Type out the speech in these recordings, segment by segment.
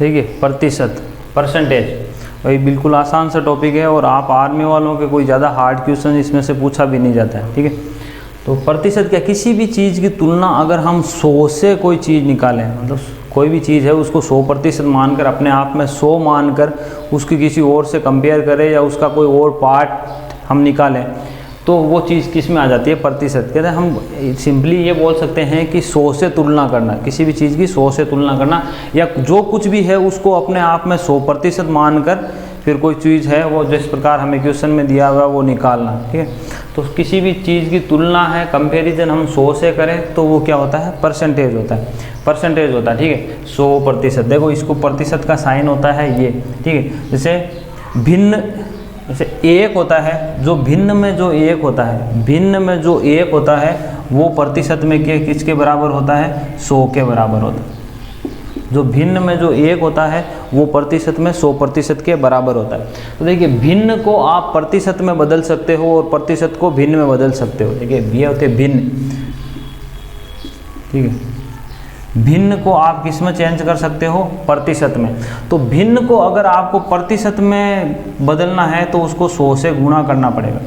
देखिए प्रतिशत, परसेंटेज, वही बिल्कुल आसान सा टॉपिक है और आप आर्मी वालों के कोई ज़्यादा हार्ड क्वेश्चन इसमें से पूछा भी नहीं जाता है। ठीक है, तो प्रतिशत क्या, किसी भी चीज़ की तुलना अगर हम 100 से कोई चीज़ निकालें, मतलब कोई भी चीज़ है उसको 100% मानकर, अपने आप में 100 मानकर उसकी किसी और से कंपेयर करें या उसका कोई और पार्ट हम निकालें, तो वो चीज़ किस में आ जाती है, प्रतिशत। कहते हैं हम सिंपली ये बोल सकते हैं कि 100 से तुलना करना, किसी भी चीज़ की 100 से तुलना करना, या जो कुछ भी है उसको अपने आप में 100% मानकर फिर कोई चीज़ है वो जिस प्रकार हमें क्वेश्चन में दिया हुआ वो निकालना। ठीक है, तो किसी भी चीज़ की तुलना है, कंपैरिजन हम 100 से करें तो वो क्या होता है, परसेंटेज होता है, परसेंटेज होता है। ठीक है, 100%। देखो इसको प्रतिशत का साइन होता है ये। ठीक है, जैसे भिन्न, जैसे एक होता है, जो भिन्न में जो एक होता है, भिन्न में जो एक होता है वो प्रतिशत में किसके बराबर होता है, 100 के बराबर होता है। जो भिन्न में जो एक होता है वो प्रतिशत में 100% के बराबर होता है। तो देखिए भिन्न को आप प्रतिशत में बदल सकते हो और प्रतिशत को भिन्न में बदल सकते हो। देखिए ये होते भिन्न, ठीक है, भिन्न को आप किस में चेंज कर सकते हो, प्रतिशत में। तो भिन्न को अगर आपको प्रतिशत में बदलना है तो उसको 100 से गुणा करना पड़ेगा।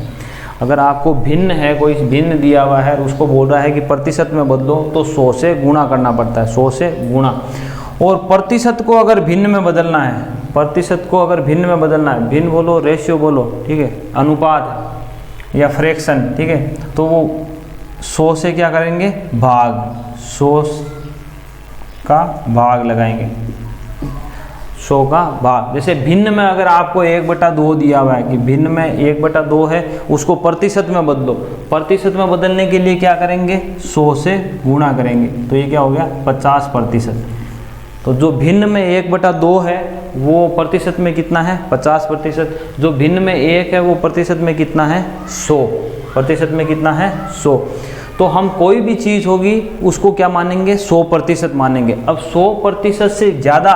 अगर आपको भिन्न है, कोई भिन्न दिया हुआ है, उसको बोल रहा है कि प्रतिशत में बदलो, तो 100 से गुणा करना पड़ता है, 100 से गुणा। और प्रतिशत को अगर भिन्न में बदलना है, प्रतिशत को अगर भिन्न में बदलना है, भिन्न बोलो, रेशियो बोलो, ठीक है, अनुपात या फ्रैक्शन, ठीक है, तो वो 100 से क्या करेंगे, भाग, 100 का भाग लगाएंगे, 100 का भाग। जैसे भिन्न में अगर आपको 1/2 दिया हुआ है कि भिन्न में 1/2 है, उसको प्रतिशत में बदलो, प्रतिशत में बदलने के लिए क्या करेंगे, 100 से गुणा करेंगे, तो ये क्या हो गया, 50%। तो जो भिन्न में 1/2 है वो प्रतिशत में कितना है, 50%। जो भिन्न में 1 है वो प्रतिशत में कितना है, 100, प्रतिशत में कितना है, 100। तो हम कोई भी चीज़ होगी उसको क्या मानेंगे, 100% मानेंगे। अब 100% से ज़्यादा,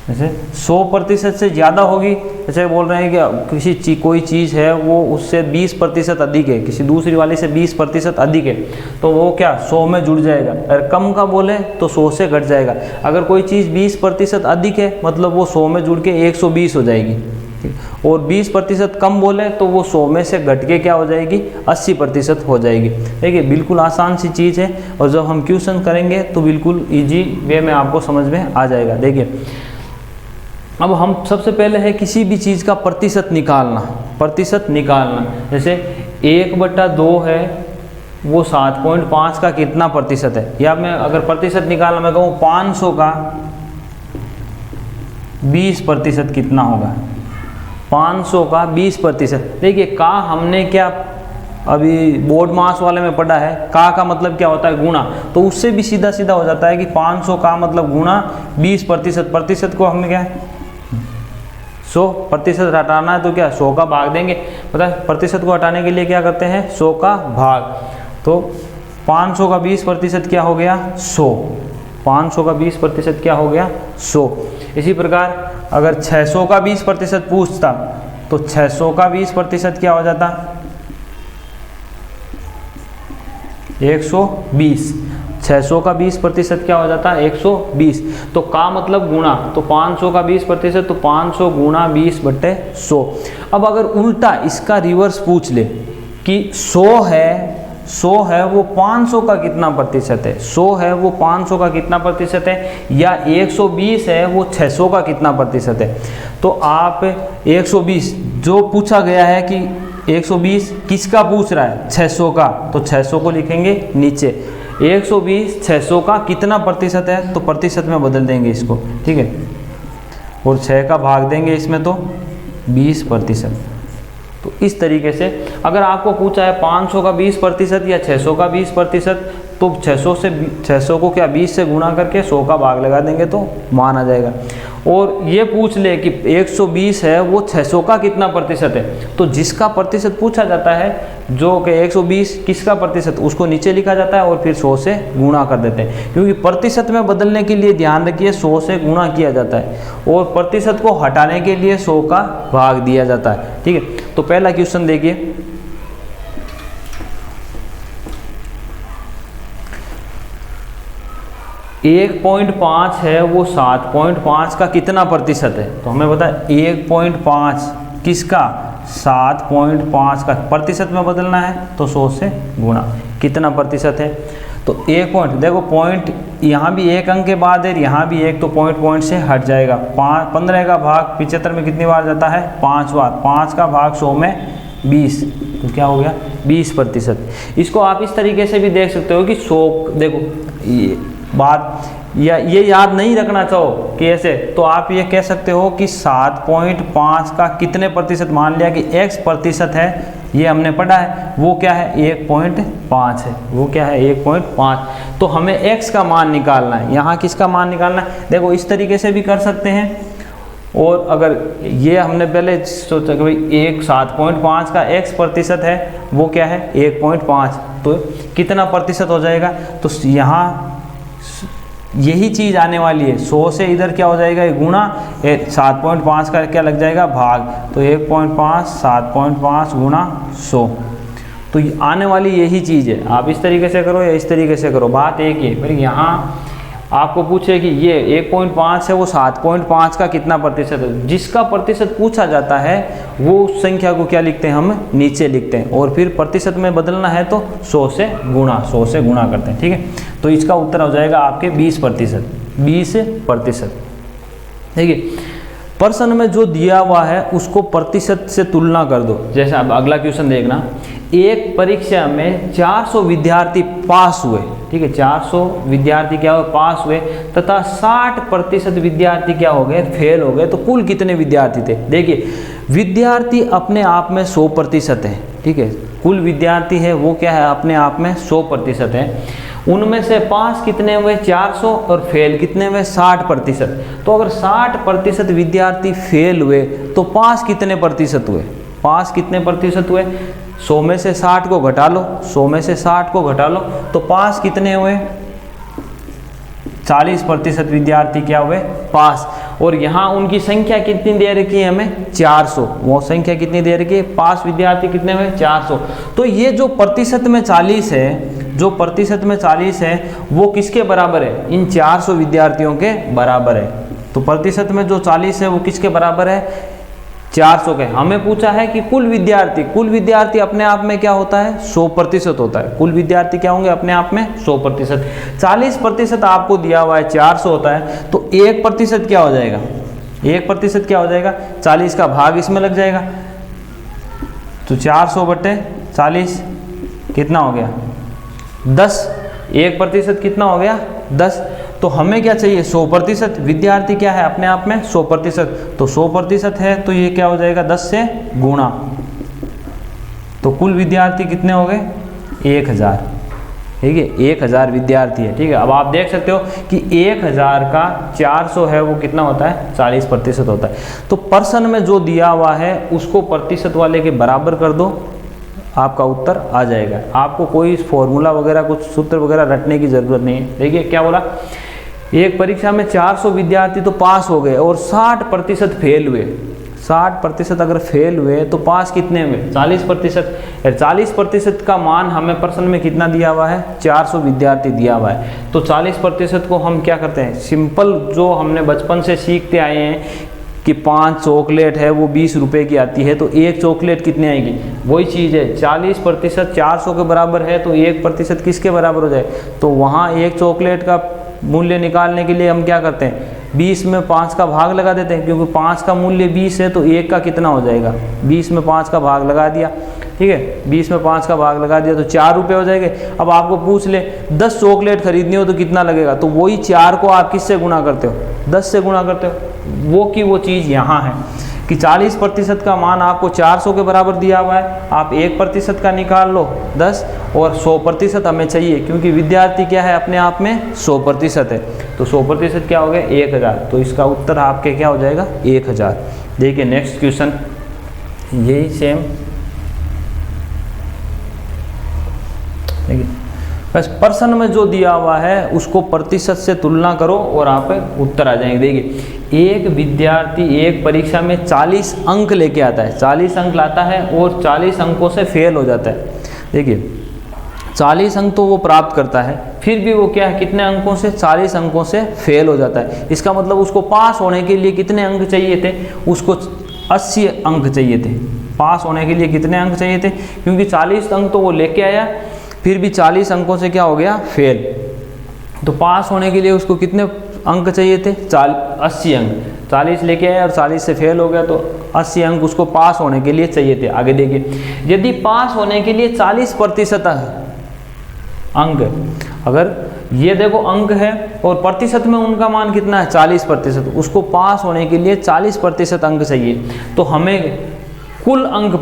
जैसे 100% से ज़्यादा होगी, जैसे बोल रहे हैं कि कोई चीज़ है वो उससे 20% अधिक है, किसी दूसरी वाली से 20% अधिक है, तो वो क्या 100 में जुड़ जाएगा। अगर कम का बोले तो 100 से घट जाएगा। अगर कोई चीज़ 20% अधिक है मतलब वो 100 में जुड़ के 120 हो जाएगी। और 20% कम बोले तो वो 100 में से घट के क्या हो जाएगी, 80% हो जाएगी। देखिए बिल्कुल आसान सी चीज़ है, और जब हम क्वेश्चन करेंगे तो बिल्कुल ईजी वे में आपको समझ में आ जाएगा। देखिए अब हम सबसे पहले है किसी भी चीज़ का प्रतिशत निकालना, प्रतिशत निकालना। जैसे 1/2 है वो 7.5 का कितना प्रतिशत है, या मैं अगर प्रतिशत निकालना, मैं कहूँ 500 का 20% कितना होगा, 500 का 20%। देखिए का हमने क्या अभी बोर्ड मास वाले में पढ़ा है, का मतलब क्या होता है, गुणा, तो उससे भी सीधा सीधा हो जाता है कि 500 का मतलब गुणा 20%। प्रतिशत को हमें क्या है, 100% हटाना है तो क्या 100 का भाग देंगे। पता है प्रतिशत को हटाने के लिए क्या करते हैं, 100 का भाग। तो 500 का 20% क्या हो गया, 100। 500 का 20% क्या हो गया, 100। इसी प्रकार अगर 600 का 20% पूछता तो 600 का 20% क्या हो जाता, 120। 600 का 20% क्या हो जाता है, 120। तो का मतलब गुणा, तो 500 का 20% तो 500 गुणा 20/100। अब अगर उल्टा इसका रिवर्स पूछ ले कि 100 है वो 500 का कितना प्रतिशत है, 100 है वो 500 का कितना प्रतिशत है, या 120 है वो 600 का कितना प्रतिशत है, तो आप 120 जो पूछा गया है कि 120 किसका पूछ रहा है, 600 का, तो 600 को लिखेंगे नीचे। 120 600 का कितना प्रतिशत है, तो प्रतिशत में बदल देंगे इसको, ठीक है, और 6 का भाग देंगे इसमें तो 20%। तो इस तरीके से अगर आपको पूछा है 500 का 20% या 600 का 20%, तो 600 को क्या 20 से गुणा करके 100 का भाग लगा देंगे तो मान आ जाएगा। और ये पूछ ले कि 120 है वो 600 का कितना प्रतिशत है, तो जिसका प्रतिशत पूछा जाता है, जो कि 120 किसका प्रतिशत, उसको नीचे लिखा जाता है और फिर 100 से गुणा कर देते हैं। क्योंकि प्रतिशत में बदलने के लिए ध्यान रखिए 100 से गुणा किया जाता है और प्रतिशत को हटाने के लिए 100 का भाग दिया जाता है, ठीक है। तो पहला क्वेश्चन देखिए, 1.5 है वो 7.5 का कितना प्रतिशत है, तो हमें पता है 1.5 किसका, 7.5 का प्रतिशत में बदलना है तो 100 से गुणा, कितना प्रतिशत है, तो 1 पॉइंट, देखो पॉइंट यहाँ भी एक अंक के बाद है, यहाँ भी एक, तो पॉइंट से हट जाएगा। 15 का भाग 75 में कितनी बार जाता है, 5 बार, 5 का भाग 100 में 20, तो क्या हो गया 20%। इसको आप इस तरीके से भी देख सकते हो कि 100, देखो ये बात या ये याद नहीं रखना चाहो कि ऐसे, तो आप ये कह सकते हो कि 7.5 का कितने प्रतिशत, मान लिया कि x प्रतिशत है, ये हमने पढ़ा है, वो क्या है 1.5 है, वो क्या है 1.5, तो हमें x का मान निकालना है, यहाँ किसका मान निकालना है, देखो इस तरीके से भी कर सकते हैं। और अगर ये हमने पहले सोचा कि भाई 7.5 का x प्रतिशत है, वो क्या है 1.5, तो कितना प्रतिशत हो जाएगा, तो यहाँ यही चीज़ आने वाली है, 100 से इधर क्या हो जाएगा, गुणा 7.5 का क्या लग जाएगा भाग, तो 1.5 7.5 गुणा 100, तो आने वाली यही चीज़ है। आप इस तरीके से करो या इस तरीके से करो, बात एक ही है। फिर यहाँ आपको पूछे कि ये 1.5 है वो 7.5 का कितना प्रतिशत है, जिसका प्रतिशत पूछा जाता है वो उस संख्या को क्या लिखते हैं, हम नीचे लिखते हैं, और फिर प्रतिशत में बदलना है तो 100 से गुणा करते हैं, ठीक है। तो इसका उत्तर हो जाएगा आपके 20%। ठीक है, प्रश्न में जो दिया हुआ है उसको प्रतिशत से तुलना कर दो। जैसे अब अगला क्वेश्चन देखना, एक परीक्षा में 400 विद्यार्थी पास हुए, ठीक है, 400 विद्यार्थी क्या हुए, पास हुए, तथा 60% विद्यार्थी क्या हो गए, फेल हो गए, तो कुल कितने विद्यार्थी थे। देखिए विद्यार्थी अपने आप में 100% है, ठीक है, कुल विद्यार्थी है वो क्या है, अपने आप में 100% है। उनमें से पास कितने हुए, 400, और फेल कितने हुए, 60%। तो अगर 60% विद्यार्थी फेल हुए तो पास कितने प्रतिशत हुए, पास कितने प्रतिशत हुए, 100 में से 60 को घटा लो, 100 में से 60 को घटा लो, तो पास कितने हुए, 40% विद्यार्थी क्या हुए, पास। और यहाँ उनकी संख्या कितनी दे रखी है हमें, 400, वो संख्या कितनी दे रखी है, पास विद्यार्थी कितने हुए, 400। तो ये जो प्रतिशत में 40 है, जो प्रतिशत में 40 है वो किसके बराबर है, इन 400 विद्यार्थियों के बराबर है। तो प्रतिशत में जो 40 है वो किसके बराबर है, 400 के। हमें पूछा है कि कुल विद्यार्थी अपने आप में क्या होता है, 100% होता है। कुल विद्यार्थी क्या होंगे अपने आप में 100%। 40% आपको दिया हुआ है 400 होता है, तो 1% क्या हो जाएगा, 1% क्या हो जाएगा, 40 का भाग इसमें लग जाएगा, तो 400/40 कितना हो गया, 10। 1% कितना हो गया, 10। तो हमें क्या चाहिए, 100%। विद्यार्थी क्या है अपने आप में 100%, तो 100% है तो ये क्या हो जाएगा, 10 से गुणा, तो कुल विद्यार्थी कितने हो गए, 1000, ठीक है, 1000 विद्यार्थी है, ठीक है। अब आप देख सकते हो कि 1000 का 400 है वो कितना होता है, 40% होता है। तो प्रश्न में जो दिया हुआ है उसको प्रतिशत वाले के बराबर कर दो, आपका उत्तर आ जाएगा। आपको कोई फॉर्मूला वगैरह कुछ सूत्र वगैरह रटने की ज़रूरत नहीं है। देखिए क्या बोला, एक परीक्षा में 400 विद्यार्थी तो पास हो गए और 60% फेल हुए। 60% अगर फेल हुए तो पास कितने हुए, 40%। 40% का मान हमें प्रश्न में कितना दिया हुआ है, 400 विद्यार्थी दिया हुआ है। तो 40% को हम क्या करते हैं, सिंपल जो हमने बचपन से सीखते आए हैं कि 5 चॉकलेट है वो 20 रुपए की आती है, तो 1 चॉकलेट कितनी आएगी, वही चीज़ है। 40% 400 के बराबर है तो 1% किसके बराबर हो जाए, तो वहाँ 1 चॉकलेट का मूल्य निकालने के लिए हम क्या करते हैं, 20 में 5 का भाग लगा देते हैं, क्योंकि 5 का मूल्य 20 है तो 1 का कितना हो जाएगा, 20 में 5 का भाग लगा दिया, ठीक है, 20 में 5 का भाग लगा दिया तो 4 रुपये हो जाएंगे। अब आपको पूछ ले 10 चॉकलेट खरीदनी हो तो कितना लगेगा, तो वही 4 को आप किससे गुणा करते हो, 10 से गुणा करते हो। वो की वो चीज़ यहाँ है कि 40% का मान आपको 400 के बराबर दिया हुआ है, आप 1% का निकाल लो 10, और 100% हमें चाहिए क्योंकि विद्यार्थी क्या है अपने आप में 100% है, तो 100% क्या हो गया 1000, तो इसका उत्तर आपके क्या हो जाएगा 1000। देखिए नेक्स्ट क्वेश्चन यही सेम, देखिए बस प्रश्न में जो दिया हुआ है उसको प्रतिशत से तुलना करो और आप उत्तर आ जाएंगे। देखिए एक विद्यार्थी एक परीक्षा में 40 अंक लेके आता है, 40 अंक लाता है और 40 अंकों से फेल हो जाता है। देखिए 40 अंक तो वो प्राप्त करता है, फिर भी वो क्या है, कितने अंकों से, 40 अंकों से फेल हो जाता है। इसका मतलब उसको पास होने के लिए कितने अंक चाहिए थे, उसको 80 अंक चाहिए थे। पास होने के लिए कितने अंक चाहिए थे, क्योंकि 40 अंक तो वो लेके आया, फिर भी 40 अंकों से क्या हो गया, फेल। तो पास होने के लिए उसको कितने अंक चाहिए थे, 80 अंक। 40 लेके आया और 40 से फेल हो गया, तो 80 अंक उसको पास होने के लिए चाहिए थे। आगे देखिए, यदि पास होने के लिए 40% अंक, अगर ये देखो अंक है और प्रतिशत में उनका मान कितना है, 40%, उसको पास होने के लिए 40% अंक चाहिए। तो हमें कुल अंक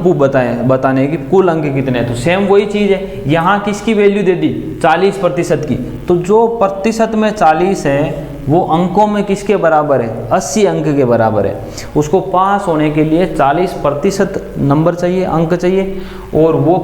बताने की कुल अंक कितने हैं। तो सेम वही चीज़ है, यहाँ किसकी वैल्यू दे दी, 40% की। तो जो प्रतिशत में 40 है वो अंकों में किसके बराबर है, 80 अंक के बराबर है। उसको पास होने के लिए 40% नंबर चाहिए, अंक चाहिए, और वो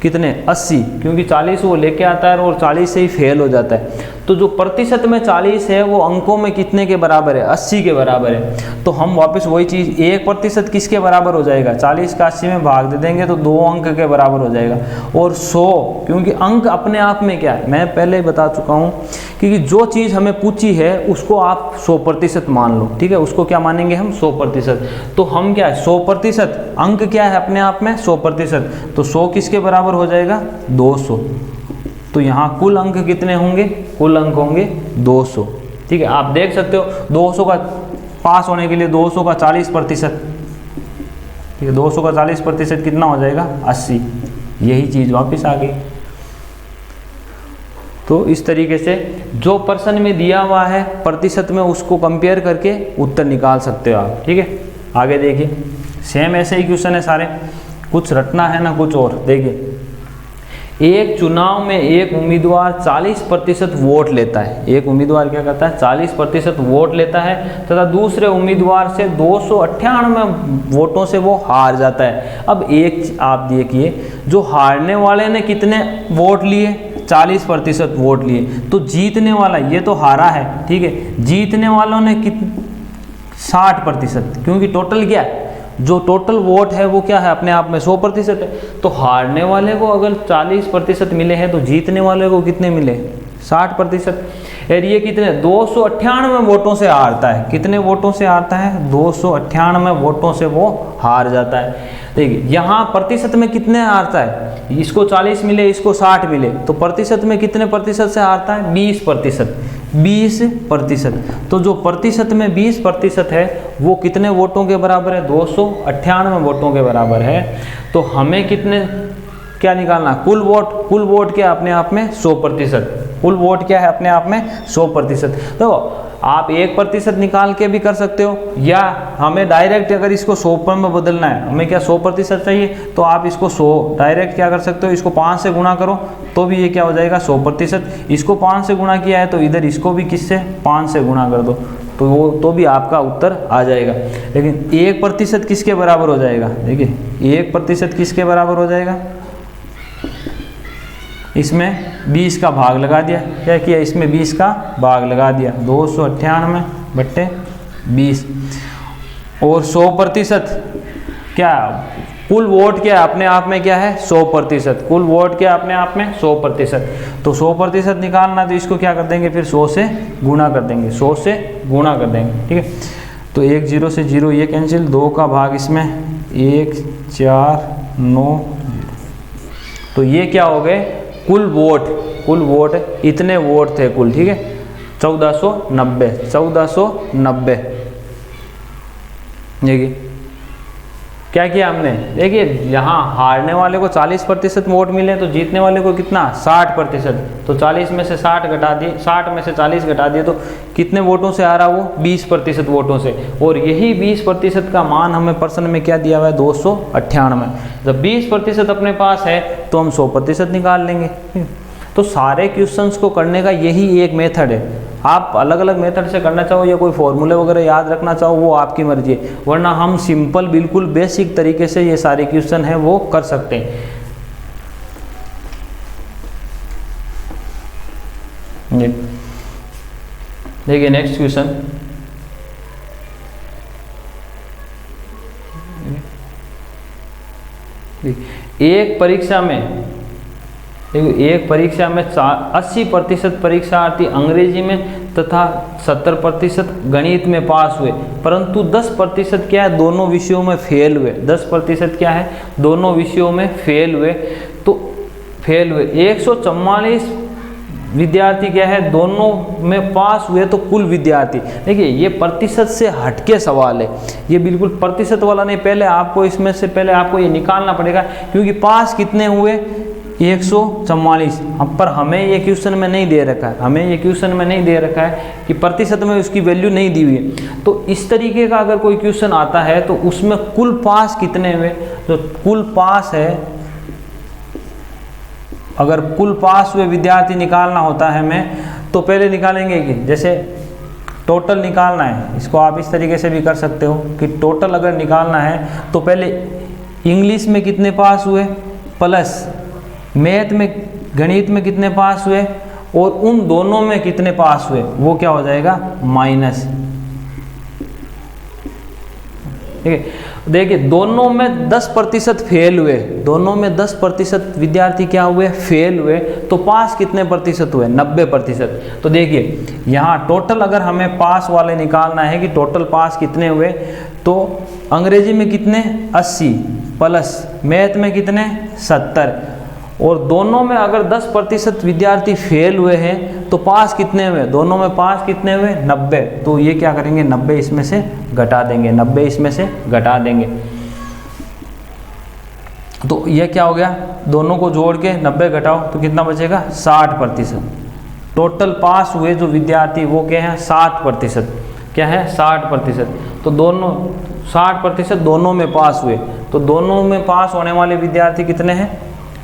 कितने, 80, क्योंकि 40 वो लेके आता है और 40 से ही फेल हो जाता है। तो जो प्रतिशत में 40 है वो अंकों में कितने के बराबर है, 80 के बराबर है। तो हम वापस वही चीज़, 1% किसके बराबर हो जाएगा, 40 का 80 में भाग दे देंगे तो 2 अंक के बराबर हो जाएगा। और 100, क्योंकि अंक अपने आप में क्या है, मैं पहले ही बता चुका हूँ, क्योंकि जो चीज़ हमें पूछी है उसको आप 100% मान लो, ठीक है। उसको क्या मानेंगे हम, 100%। तो हम क्या है, 100%, अंक क्या है अपने आप में 100%, तो 100 किसके बराबर हो जाएगा, 200। तो यहाँ कुल अंक कितने होंगे, कुल अंक होंगे 200, ठीक है। आप देख सकते हो 200 का पास होने के लिए 200 का 40%, ठीक है, 200 का 40% कितना हो जाएगा, 80। यही चीज़ वापस आ गई। तो इस तरीके से जो प्रश्न में दिया हुआ है प्रतिशत में, उसको कंपेयर करके उत्तर निकाल सकते हो आप, ठीक है। आगे देखिए, सेम ऐसे ही क्वेश्चन है सारे, कुछ रटना है ना कुछ और। देखिए, एक चुनाव में एक उम्मीदवार 40% वोट लेता है, एक उम्मीदवार क्या करता है, 40% वोट लेता है, तथा दूसरे उम्मीदवार से 298 वोटों से वो हार जाता है। अब एक आप देखिए, जो हारने वाले ने कितने वोट लिए, 40% वोट लिए, तो जीतने वाला, ये तो हारा है, ठीक है, जीतने वालों ने 60%, क्योंकि टोटल क्या है, जो टोटल वोट है वो क्या है, अपने आप में 100% है। तो हारने वाले को अगर 40% मिले हैं तो जीतने वाले को कितने मिले, 60%। और ये कितने, 298 वोटों से हारता है। कितने वोटों से हारता है, 298 वोटों से वो हार जाता है। देखिए, यहाँ प्रतिशत में कितने हारता है, इसको 40 मिले, इसको 60 मिले, तो प्रतिशत में कितने प्रतिशत से हारता है, 20%। 20%। तो जो प्रतिशत में 20% है वो कितने वोटों के बराबर है, 298 वोटों के बराबर है। तो हमें कितने क्या निकालना, कुल वोट। कुल वोट क्या अपने आप में 100%, कुल वोट क्या है अपने आप में 100%। तो आप 1% निकाल के भी कर सकते हो, या हमें डायरेक्ट अगर इसको 100 में बदलना है, हमें क्या 100% चाहिए, तो आप इसको 100 डायरेक्ट क्या कर सकते हो, इसको 5 से गुणा करो तो भी ये क्या हो जाएगा 100%। इसको 5 से गुणा किया है तो इधर इसको भी किससे, 5 से गुणा कर दो, तो वो तो भी आपका उत्तर आ जाएगा। लेकिन 1% किसके बराबर हो जाएगा, देखिए 1% किसके बराबर हो जाएगा, इसमें 20 का भाग लगा दिया, क्या किया, इसमें 20 का भाग लगा दिया, 298/20। और 100% क्या, कुल वोट क्या अपने आप में क्या है 100%, कुल वोट क्या अपने आप में 100%। तो 100% निकालना, तो इसको क्या कर देंगे, फिर 100 से गुणा कर देंगे, 100 से गुणा कर देंगे, ठीक है। तो 1 0 से 0 ये कैंसिल, 2 का भाग इसमें 1 4 9, तो ये क्या हो गए, कुल वोट। कुल वोट इतने वोट थे कुल, ठीक है, 1490। देखिए क्या किया हमने, देखिए यहाँ हारने वाले को 40% वोट मिले, तो जीतने वाले को कितना 60%। तो 40 में से 60 घटा दिए, 60 में से 40 घटा दिए, तो कितने वोटों से आ रहा वो 20% वोटों से। और यही 20% का मान हमें प्रश्न में क्या दिया हुआ है 298। जब 20% अपने पास है तो हम 100% निकाल लेंगे। तो सारे क्वेश्चंस को करने का यही एक मेथड है। आप अलग अलग मेथड से करना चाहो या कोई फॉर्मूले वगैरह याद रखना चाहो वो आपकी मर्जी है, वरना हम सिंपल बिल्कुल बेसिक तरीके से ये सारे क्वेश्चन हैं वो कर सकते हैं। देखिए नेक्स्ट क्वेश्चन, एक परीक्षा में देखिए एक परीक्षा में 80% परीक्षार्थी अंग्रेजी में तथा 70% गणित में पास हुए, परंतु 10% क्या है, दोनों विषयों में फेल हुए। 10% क्या है, दोनों विषयों में फेल हुए। तो फेल हुए 144 विद्यार्थी क्या है, दोनों में पास हुए। तो कुल विद्यार्थी, देखिए ये प्रतिशत से हटके सवाल है, ये बिल्कुल प्रतिशत वाला नहीं। पहले आपको इसमें से पहले आपको ये निकालना पड़ेगा, क्योंकि पास कितने हुए 144। पर हमें ये क्वेश्चन में नहीं दे रखा है, हमें ये क्वेश्चन में नहीं दे रखा है कि प्रतिशत में उसकी वैल्यू नहीं दी हुई है। तो इस तरीके का अगर कोई क्वेश्चन आता है तो उसमें कुल पास कितने हुए, तो कुल पास है, अगर कुल पास हुए विद्यार्थी निकालना होता है हमें, तो पहले निकालेंगे कि जैसे टोटल निकालना है, इसको आप इस तरीके से भी कर सकते हो कि टोटल अगर निकालना है तो पहले इंग्लिश में कितने पास हुए प्लस मैथ में, गणित में कितने पास हुए और उन दोनों में कितने पास हुए, वो क्या हो जाएगा माइनस। ठीक है, देखिए दोनों में 10% फेल हुए, दोनों में 10% विद्यार्थी क्या हुए, फेल हुए। तो पास कितने प्रतिशत हुए, 90%। तो देखिए यहाँ टोटल अगर हमें पास वाले निकालना है कि टोटल पास कितने हुए, तो अंग्रेजी में कितने 80 प्लस मैथ में कितने 70, और दोनों में अगर 10% विद्यार्थी फेल हुए हैं तो पास कितने हुए, दोनों में पास कितने हुए 90। तो ये क्या करेंगे, 90 इसमें से घटा देंगे, 90 इसमें से घटा देंगे। तो ये क्या हो गया, दोनों को जोड़ के 90 घटाओ तो कितना बचेगा 60%। टोटल पास हुए जो विद्यार्थी वो क्या है 60%, क्या है 60%। तो दोनों 60% दोनों में पास हुए, तो दोनों में पास होने वाले विद्यार्थी कितने हैं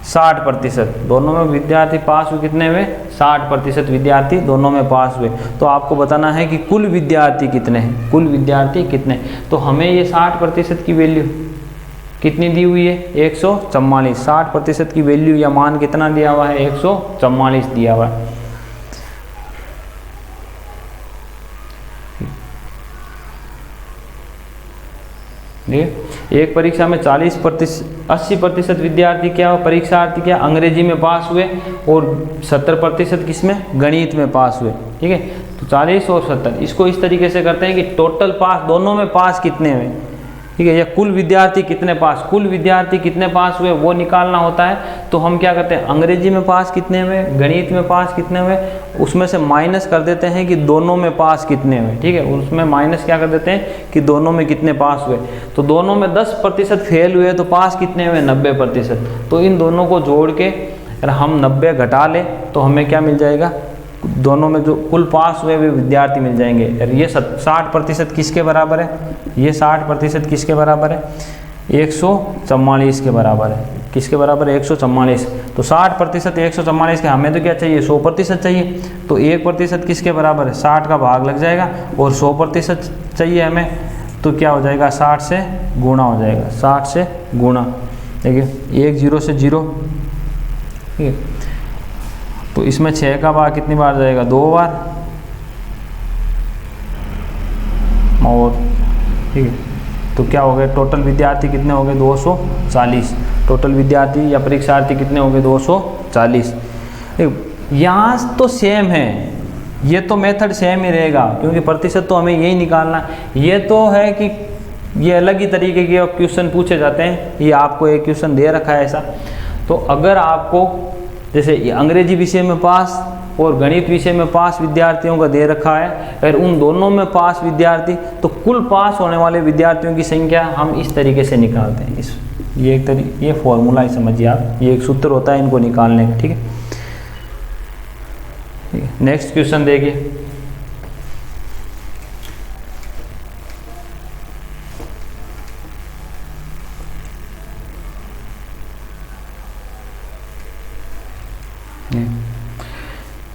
60%। दोनों में विद्यार्थी पास हुए कितने हुए 60% विद्यार्थी दोनों में पास हुए। तो आपको बताना है कि कुल विद्यार्थी कितने हैं, कुल विद्यार्थी कितने। तो हमें ये 60% की वैल्यू कितनी दी हुई है 144। 60% की वैल्यू या मान कितना दिया हुआ है 144 दिया हुआ है। एक परीक्षा में 80% विद्यार्थी क्या हो, परीक्षार्थी क्या अंग्रेजी में पास हुए और 70% किसमें गणित में पास हुए। ठीक है, तो 40 और 70 इसको इस तरीके से करते हैं कि टोटल पास दोनों में पास कितने हुए। ठीक है, या कुल विद्यार्थी कितने पास, कुल विद्यार्थी कितने पास हुए वो निकालना होता है। तो हम क्या करते हैं, अंग्रेजी में पास कितने हुए, गणित में पास कितने हुए, उसमें से माइनस कर देते हैं कि दोनों में पास कितने हुए। ठीक है, उसमें माइनस क्या कर देते हैं कि दोनों में कितने पास हुए। तो दोनों में 10% फेल हुए तो पास कितने हुए 90%। तो इन दोनों को जोड़ के अगर हम 90 घटा लें तो हमें क्या मिल जाएगा, दोनों में जो कुल पास हुए वे विद्यार्थी मिल जाएंगे। और ये 60% किसके बराबर है, ये 60% किसके बराबर है 144 के बराबर है। किसके बराबर है 144। तो 60% 144 के, हमें तो क्या चाहिए 100% चाहिए। तो 1% किसके बराबर है 60 का भाग लग जाएगा, और 100% चाहिए हमें, तो क्या हो जाएगा 60 से गुणा हो जाएगा, 60 से गुणा। देखिए 1 0 से 0। ठीक है, तो इसमें 6 का भाग कितनी बार जाएगा 2 बार, और ठीक है तो क्या हो गया टोटल विद्यार्थी कितने हो गए 240। टोटल विद्यार्थी या परीक्षार्थी कितने हो गए 240। यहाँ तो सेम है, ये तो मेथड सेम ही रहेगा क्योंकि प्रतिशत तो हमें यही निकालना है। ये तो है कि ये अलग ही तरीके के क्वेश्चन पूछे जाते हैं, ये आपको एक क्वेश्चन दे रखा है ऐसा। तो अगर आपको जैसे अंग्रेजी विषय में पास और गणित विषय में पास विद्यार्थियों का दे रखा है, अगर उन दोनों में पास विद्यार्थी, तो कुल पास होने वाले विद्यार्थियों की संख्या हम इस तरीके से निकालते हैं। ये फॉर्मूला ही समझिए आप, ये एक सूत्र होता है इनको निकालने का। ठीक है, नेक्स्ट क्वेश्चन देखिए।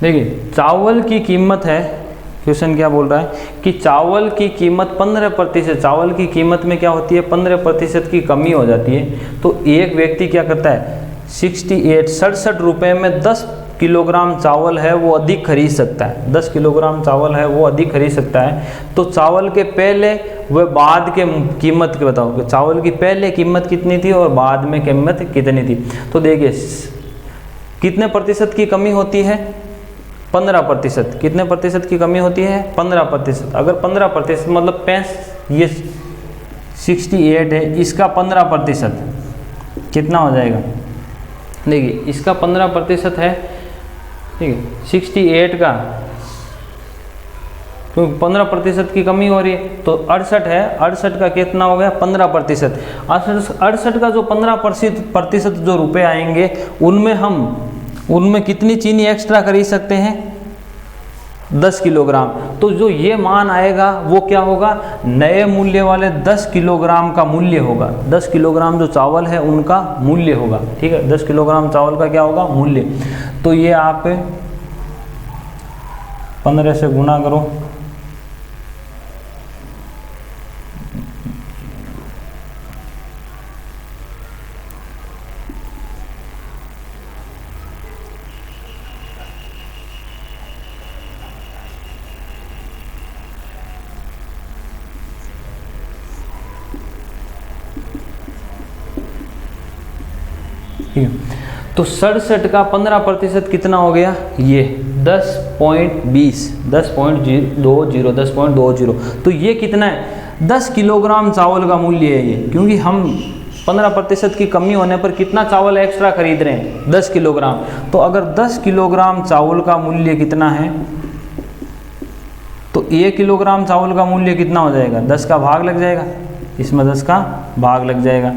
देखिए चावल की कीमत है, क्वेश्चन क्या बोल रहा है कि चावल की कीमत 15%, चावल की कीमत में क्या होती है 15% की कमी हो जाती है। तो एक व्यक्ति क्या करता है 67 रुपये में 10 किलोग्राम चावल है वो अधिक खरीद सकता है, 10 किलोग्राम चावल है वो अधिक खरीद सकता है। तो चावल के पहले व बाद के कीमत के बताओ कि चावल की पहले कीमत कितनी थी और बाद में कीमत कितनी थी। तो देखिए कितने प्रतिशत की कमी होती है? 15%। कितने प्रतिशत की कमी होती है? 15%। अगर 15% मतलब ये 68 है, इसका 15% कितना हो जाएगा? देखिए इसका 15% है, ठीक है, 68 का, तो 15% की कमी हो रही है, तो 68 है, 68 का कितना हो गया? 15%। 68 का जो 15% जो रुपए आएंगे, उनमें कितनी चीनी एक्स्ट्रा खरीद सकते हैं? 10 किलोग्राम। तो जो ये मान आएगा वो क्या होगा? नए मूल्य वाले 10 किलोग्राम का मूल्य होगा। 10 किलोग्राम जो चावल है उनका मूल्य होगा, ठीक है, 10 किलोग्राम चावल का क्या होगा? मूल्य। तो ये आप 15 से गुणा करो, ठीक है। तो 67 का 15% कितना हो गया? ये 10.20, 10.20। तो ये कितना है? 10 किलोग्राम चावल का मूल्य है ये, क्योंकि हम 15% की कमी होने पर कितना चावल एक्स्ट्रा खरीद रहे हैं? 10 किलोग्राम। तो अगर 10 किलोग्राम चावल का मूल्य कितना है, तो 1 किलोग्राम चावल का मूल्य कितना हो जाएगा? 10 का भाग लग जाएगा, इसमें 10 का भाग लग जाएगा,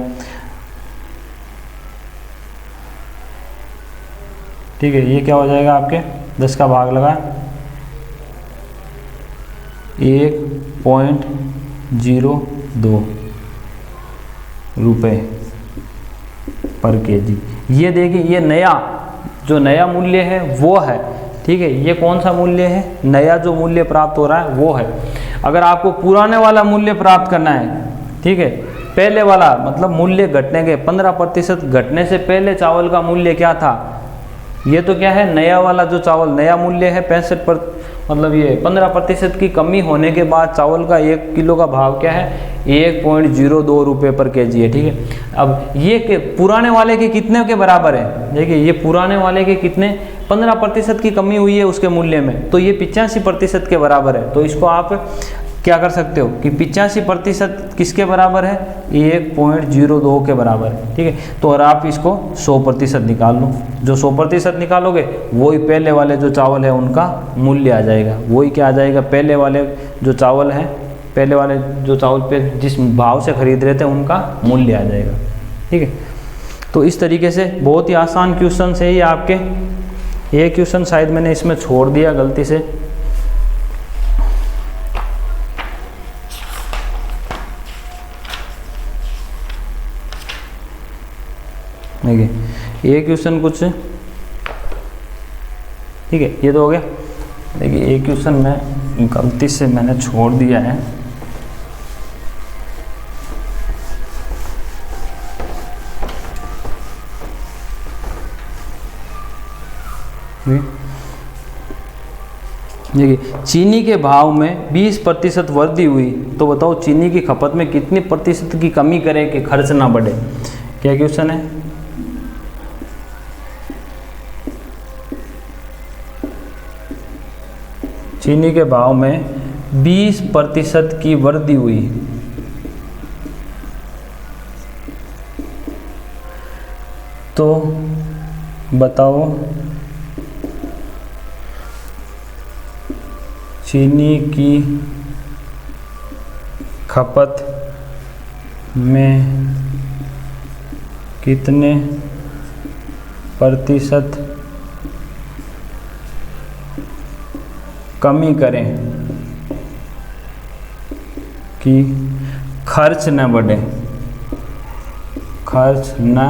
ठीक है। ये क्या हो जाएगा आपके? 10 का भाग लगा 1.02 रुपये पर केजी। ये देखिए, ये जो नया मूल्य है वो है, ठीक है। ये कौन सा मूल्य है? नया जो मूल्य प्राप्त हो रहा है वो है। अगर आपको पुराने वाला मूल्य प्राप्त करना है, ठीक है, पहले वाला मतलब मूल्य घटने के 15% घटने से पहले चावल का मूल्य क्या था? ये तो क्या है? नया वाला जो चावल, नया मूल्य है 65 मतलब ये 15% की कमी होने के बाद चावल का 1 किलो का भाव क्या है? 1.02 रुपये पर केजी है, ठीक है। अब ये के पुराने वाले के कितने के बराबर है? देखिए ये पुराने वाले के कितने? 15% की कमी हुई है उसके मूल्य में, तो ये 85% के बराबर है। तो इसको आप क्या कर सकते हो कि 85% किसके बराबर है? 1.02 के बराबर है, ठीक है। तो और आप इसको 100% निकाल लो। जो 100% निकालोगे वही पहले वाले जो चावल है उनका मूल्य आ जाएगा। वही क्या आ जाएगा? पहले वाले जो चावल है, पहले वाले जो चावल पे जिस भाव से खरीद रहे थे उनका मूल्य आ जाएगा, ठीक है। तो इस तरीके से बहुत ही आसान क्वेश्चन है ये आपके। ये क्वेश्चन शायद मैंने इसमें छोड़ दिया गलती से, देखिए ये क्वेश्चन कुछ, ठीक है, ये तो हो गया। देखिए ये क्वेश्चन में गलती से मैंने छोड़ दिया है, देखिए चीनी के भाव में 20% वृद्धि हुई, तो बताओ चीनी की खपत में कितनी प्रतिशत की कमी करें कि खर्च ना बढ़े? क्या क्वेश्चन है? चीनी के भाव में 20% की वृद्धि हुई, तो बताओ चीनी की खपत में कितने प्रतिशत कमी करें कि खर्च न बढ़े, खर्च न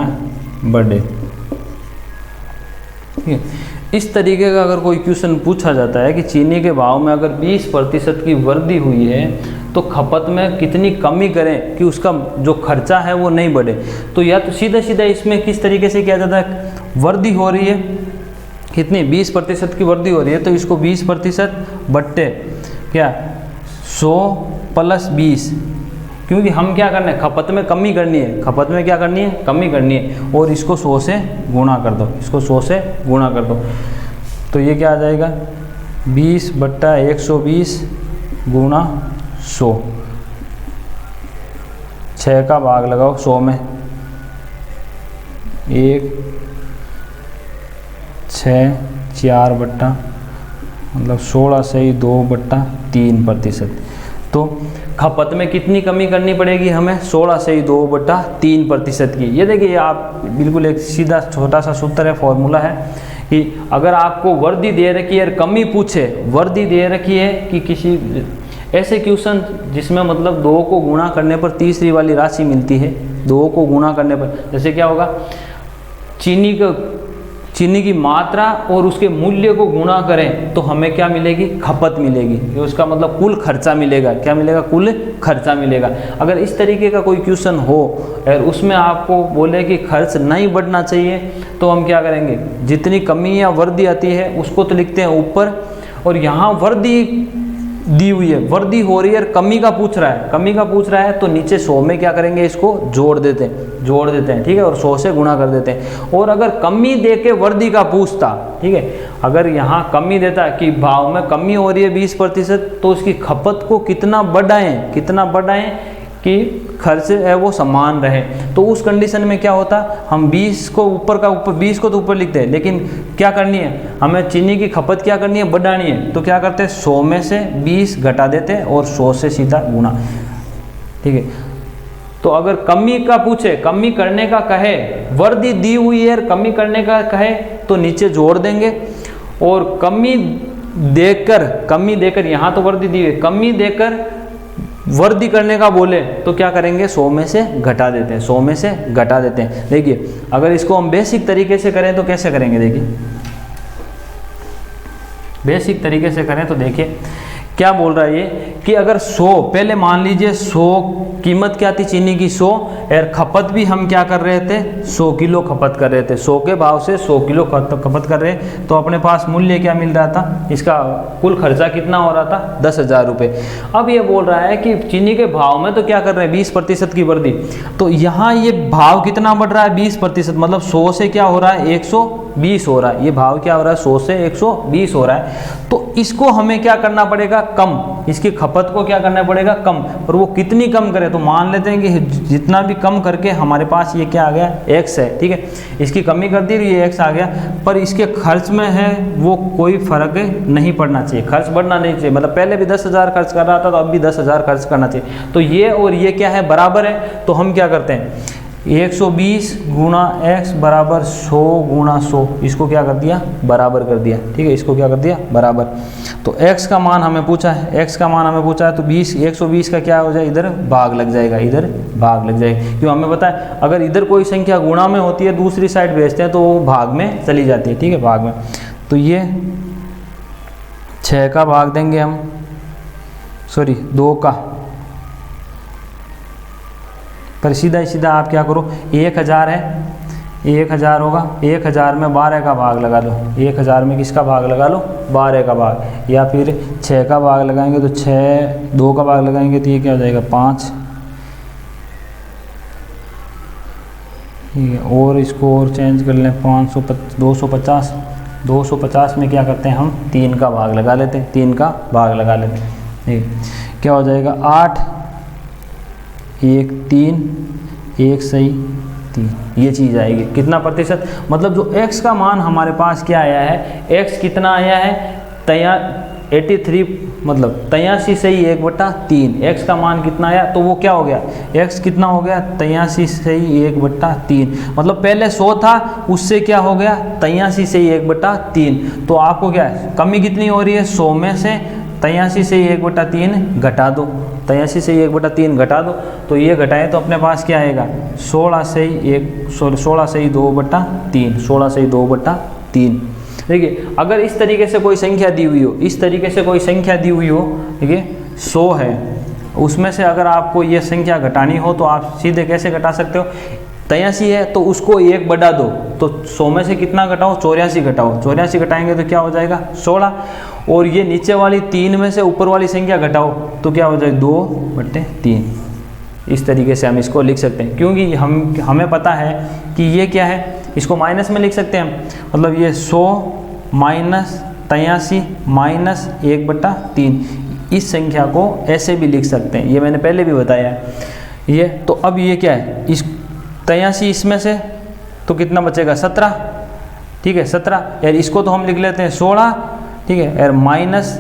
बढ़े, ठीक है। इस तरीके का अगर कोई क्वेश्चन पूछा जाता है कि चीनी के भाव में अगर 20% की वृद्धि हुई है तो खपत में कितनी कमी करें कि उसका जो खर्चा है वो नहीं बढ़े, तो या तो सीधा सीधा इसमें किस तरीके से किया जाता है? वृद्धि हो रही है कितनी? 20% की वृद्धि हो रही है, तो इसको 20% बट्टे क्या 100 + 20, क्योंकि हम क्या करना है, खपत में कमी करनी है, खपत में क्या करनी है, कमी करनी है, और इसको 100 से गुणा कर दो, इसको 100 से गुणा कर दो। तो ये क्या आ जाएगा, 20/120 गुणा 100, 6 का भाग लगाओ 100 में, 1 6 4 बट्टा मतलब 16 से 2/3%। तो खपत में कितनी कमी करनी पड़ेगी हमें, 16 से 2/3% की। ये देखिए आप बिल्कुल एक सीधा छोटा सा सूत्र है, फॉर्मूला है कि अगर आपको वर्दी दे रखी है और कमी पूछे, वर्दी दे रखी है कि किसी ऐसे क्वेश्चन जिसमें मतलब 2 को गुणा करने पर तीसरी वाली राशि मिलती है, 2 को गुणा करने पर, जैसे क्या होगा, चीनी की मात्रा और उसके मूल्य को गुणा करें तो हमें क्या मिलेगी, खपत मिलेगी, ये उसका मतलब कुल खर्चा मिलेगा, क्या मिलेगा, कुल खर्चा मिलेगा। अगर इस तरीके का कोई क्वेश्चन हो और उसमें आपको बोले कि खर्च नहीं बढ़ना चाहिए, तो हम क्या करेंगे, जितनी कमी या वृद्धि आती है उसको तो लिखते हैं ऊपर, और यहाँ वृद्धि दी हुई है, वृद्धि हो रही है, कमी का पूछ रहा है, कमी का पूछ रहा है, तो नीचे 100 में क्या करेंगे, इसको जोड़ देते हैं, ठीक है, और 100 से गुणा कर देते हैं। और अगर कमी दे के वृद्धि का पूछता, ठीक है, अगर यहाँ कमी देता कि भाव में कमी हो रही है 20%, तो उसकी खपत को कितना बढ़ाएं कि खर्च है वो समान रहे, तो उस कंडीशन में क्या होता, हम 20 को ऊपर 20 को तो ऊपर लिखते हैं, लेकिन क्या करनी है, हमें चीनी की खपत क्या करनी है, बढ़ानी है, तो क्या करते हैं, 100 में से 20 घटा देते हैं और 100 से सीधा गुणा, ठीक है। तो अगर कमी का पूछे, कमी करने का कहे, वृद्धि दी हुई है, कमी करने का कहे, तो नीचे जोड़ देंगे, और कमी देकर यहाँ तो वृद्धि दी हुई है, कमी देकर वृद्धि करने का बोले तो क्या करेंगे, 100 में से घटा देते हैं, 100 में से घटा देते हैं। देखिए अगर इसको हम बेसिक तरीके से करें तो कैसे करेंगे, देखिए बेसिक तरीके से करें तो देखिए क्या बोल रहा है ये कि अगर 100, पहले मान लीजिए 100 कीमत क्या थी चीनी की, 100, और खपत भी हम क्या कर रहे थे, 100 किलो खपत कर रहे थे, 100 के भाव से 100 किलो खपत कर रहे, तो अपने पास मूल्य क्या मिल रहा था, इसका कुल खर्चा कितना हो रहा था, 10,000 रुपये। अब ये बोल रहा है कि चीनी के भाव में तो क्या कर रहे हैं, 20% की वृद्धि, तो यहाँ ये भाव कितना बढ़ रहा है, 20%, मतलब 100 से क्या हो रहा है, 120 हो रहा है, ये भाव क्या हो रहा है, 100 से 120 हो रहा है। तो इसको हमें क्या करना पड़ेगा, कम, इसकी खपत को क्या करना पड़ेगा, कम, और वो कितनी कम करे, तो मान लेते हैं कि जितना भी कम करके हमारे पास ये क्या आ गया, x है, ठीक है, इसकी कमी कर दी, ये x आ गया, पर इसके खर्च में है वो कोई फर्क नहीं पड़ना चाहिए, खर्च बढ़ना नहीं चाहिए, मतलब पहले भी 10,000 खर्च कर रहा था तो अब भी 10,000 खर्च करना चाहिए, तो ये और ये क्या है, बराबर है, तो हम क्या करते हैं, 120 गुणा x बराबर 100 गुणा 100, इसको क्या कर दिया, बराबर कर दिया, ठीक है, इसको क्या कर दिया, बराबर। तो x का मान हमें पूछा है, x का मान हमें पूछा है, तो 120 का क्या हो जाए, इधर भाग लग जाएगा, इधर भाग लग जाएगा, क्यों, हमें पता है अगर इधर कोई संख्या गुणा में होती है, दूसरी साइड भेजते हैं तो वो भाग में चली जाती है, ठीक है, भाग में। तो ये 6 का भाग देंगे हम, 2 का, पर सीधा आप क्या करो, 1000 है, 1000 होगा, 1000 में 12 का भाग लगा लो, 1000 में किसका भाग लगा लो, 12 का भाग, या फिर 6 का भाग लगाएंगे तो 2 का भाग लगाएंगे तो ये क्या हो जाएगा, 5, ठीक है, और इसको और चेंज कर लें, 250 में क्या करते हैं हम, 3 का भाग लगा लेते हैं, 3 का भाग लगा लेते हैं, ठीक, क्या हो जाएगा, 8, 1 3, 1 सही 3, ये चीज़ आएगी, कितना प्रतिशत, मतलब जो x का मान हमारे पास क्या आया है, x कितना आया है, 83, मतलब 83 सही 1/3, x का मान कितना आया, तो वो क्या हो गया, x कितना हो गया, 83 सही 1/3, मतलब पहले 100 था, उससे क्या हो गया, 83 सही 1/3, तो आपको क्या है, कमी कितनी हो रही है, 100 में से 83 से 1/3 घटा दो, 83 से 1/3 घटा दो, तो ये घटाएं तो अपने पास क्या आएगा, 16 से 2/3, 16 से 2/3। देखिए अगर इस तरीके से कोई संख्या दी हुई हो, इस तरीके से कोई संख्या दी हुई हो, देखिए 100 है, उसमें से अगर आपको ये संख्या घटानी हो तो आप सीधे कैसे घटा सकते हो, 83 है तो उसको 1 बढ़ा दो, तो 100 में से कितना घटाओ, 84 घटाओ, 84 घटाएंगे तो क्या हो जाएगा, 16, और ये नीचे वाली 3 में से ऊपर वाली संख्या घटाओ तो क्या हो जाएगा, 2/3, इस तरीके से हम इसको लिख सकते हैं, क्योंकि हमें पता है कि ये क्या है, इसको माइनस में लिख सकते हैं हम, मतलब ये 100 माइनस 83 माइनस 1/3, इस संख्या को ऐसे भी लिख सकते हैं, ये मैंने पहले भी बताया है ये। तो अब ये क्या है, इस 83 इसमें से तो कितना बचेगा 17, ठीक है 17, यार इसको तो हम लिख लेते हैं 16, ठीक है, यार माइनस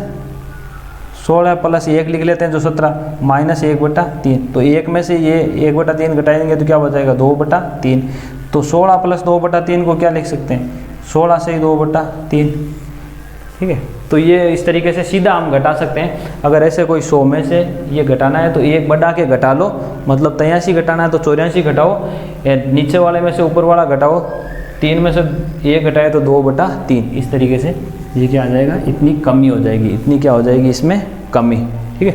16 प्लस 1 लिख लेते हैं जो 17 माइनस 1/3, तो 1 में से ये 1/3 घटाएंगे तो क्या बचाएगा 2/3, तो 16 प्लस 2/3 को क्या लिख सकते हैं 16 से ही 2/3, ठीक है। तो ये इस तरीके से सीधा हम घटा सकते हैं। अगर ऐसे कोई 100 में से ये घटाना है तो 1 बढ़ा के घटा लो, मतलब 83 घटाना है तो 84 घटाओ, नीचे वाले में से ऊपर वाला घटाओ, 3 में से 1 घटाए तो 2/3, इस तरीके से ये क्या आ जाएगा, इतनी कमी हो जाएगी, इतनी क्या हो जाएगी इसमें कमी, ठीक है।